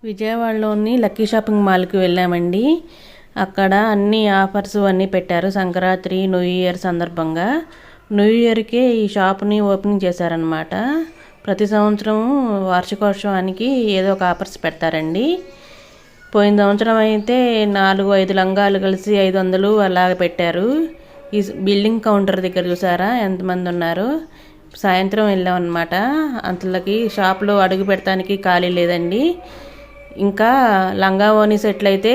విజయవాడలోని lucky shopping మాల్కి వెళ్ళామండి. అక్కడ అన్ని ఆఫర్స్ అన్నీ పెట్టారు. సంక్రాంతి న్యూ ఇయర్ సందర్భంగా న్యూ ఇయర్కే ఈ షాప్ని ఓపెనింగ్ చేశారనమాట. ప్రతి సంవత్సరం వార్షికోత్సవానికి ఏదో ఒక ఆఫర్స్ పెడతారండి. పోయిన సంవత్సరం అయితే 4-5 లంగాలు కలిసి 500 అలాగ పెట్టారు. ఈ బిల్డింగ్ కౌంటర్ దగ్గర చూసారా ఎంతమంది ఉన్నారు. సాయంత్రం వెళ్ళామన్నమాట. అంతలోకి షాప్లో అడుగు పెడతానికి ఖాళీ లేదండి. ఇంకా లంగా ఓని సెట్లు అయితే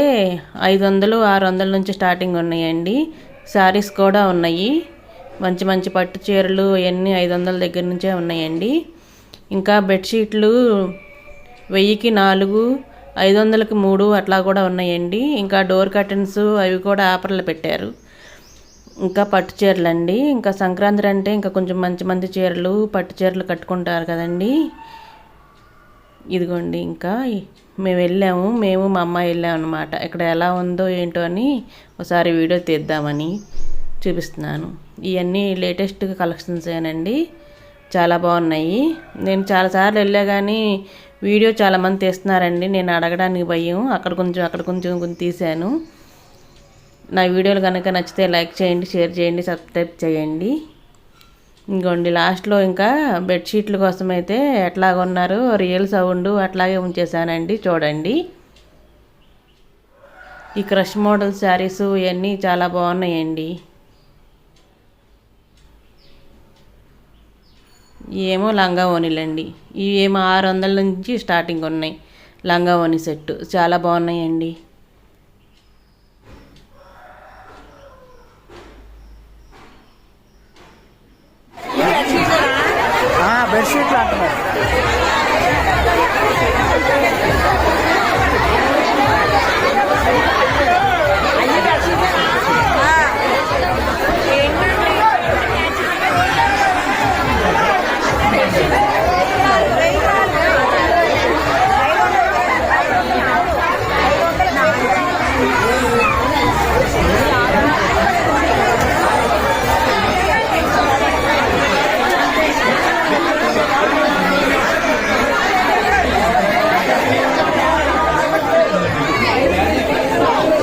500-600 నుంచి స్టార్టింగ్ ఉన్నాయండి. శారీస్ కూడా ఉన్నాయి. మంచి మంచి పట్టు చీరలు అవన్నీ 500 దగ్గర నుంచే ఉన్నాయండి. ఇంకా బెడ్షీట్లు 1000కి 4, 500కి 3 అట్లా కూడా ఉన్నాయండి. ఇంకా డోర్ కర్టన్స్ అవి కూడా ఆఫర్లు పెట్టారు. ఇంకా పట్టు చీరలు అండి. ఇంకా సంక్రాంతి అంటే ఇంకా కొంచెం మంచి మంచి చీరలు పట్టు చీరలు కట్టుకుంటారు కదండి. ఇదిగోండి ఇంకా మేము మా అమ్మాయి వెళ్ళాము అనమాట. ఇక్కడ ఎలా ఉందో ఏంటో అని ఒకసారి వీడియో తీద్దామని చూపిస్తున్నాను. ఇవన్నీ లేటెస్ట్ కలెక్షన్స్ ఏనండి. చాలా బాగున్నాయి. నేను చాలాసార్లు వెళ్ళా కానీ వీడియో చాలామంది తీస్తున్నారండి. నేను అడగడానికి భయం. అక్కడ కొంచెం తీశాను. నా వీడియోలు కనుక నచ్చితే లైక్ చేయండి, షేర్ చేయండి, సబ్స్క్రైబ్ చేయండి. ఇంకోండి లాస్ట్లో ఇంకా బెడ్షీట్ల కోసం అయితే ఎట్లా కొన్నారో రియల్ సౌండ్ అట్లాగే ఉంచేసానండి. చూడండి. ఈ క్రష్ మోడల్ శారీస్ ఇవన్నీ చాలా బాగున్నాయండి. ఏమో లంగా ఓనీలండి. ఇవేమో 600 నుంచి స్టార్టింగ్ ఉన్నాయి. లంగా ఓనీ సెట్ చాలా బాగున్నాయండి. బెడ్షీట్లు అంటున్నారు.